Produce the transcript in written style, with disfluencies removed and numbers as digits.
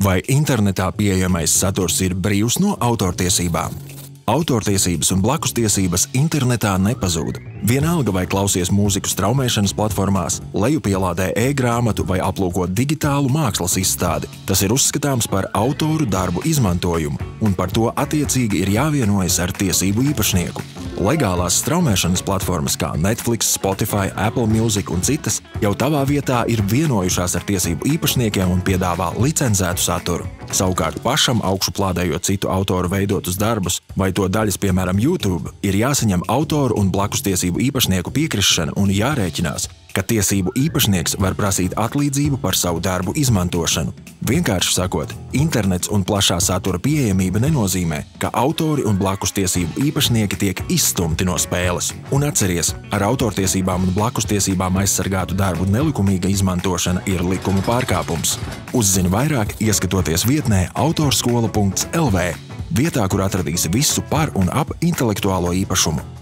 Vai internetā pieejamais saturs ir brīvs no autortiesībām? Autortiesības un blakustiesības internetā nepazūd. Vienalga vai klausies mūziku straumēšanas platformās, lejupielādē e-grāmatu vai aplūko digitālu mākslas izstādi, tas ir uzskatāms par autoru darbu izmantojumu, un par to attiecīgi ir jāvienojas ar tiesību īpašnieku. Legālās straumēšanas platformas kā Netflix, Spotify, Apple Music un citas jau tavā vietā ir vienojušās ar tiesību īpašniekiem un piedāvā licencētu saturu. Savukārt pašam augšuplādējot citu autoru veidotus darbus vai to daļas, piemēram, YouTube, ir jāsaņem autoru un blakustiesību īpašnieku piekrišana un jārēķinās, ka tiesību īpašnieks var prasīt atlīdzību par savu darbu izmantošanu. Vienkārši sakot, internets un plašā satura pieejamība nenozīmē, ka autori un blakustiesību īpašnieki tiek izstumti no spēles. Un atceries, ar autortiesībām un blakustiesībām aizsargātu darbu nelikumīga izmantošana ir likuma pārkāpums. Uzzini vairāk, ieskatoties vietnē autorskola.lv, vietā, kur atradīsi visu par un ap intelektuālo īpašumu.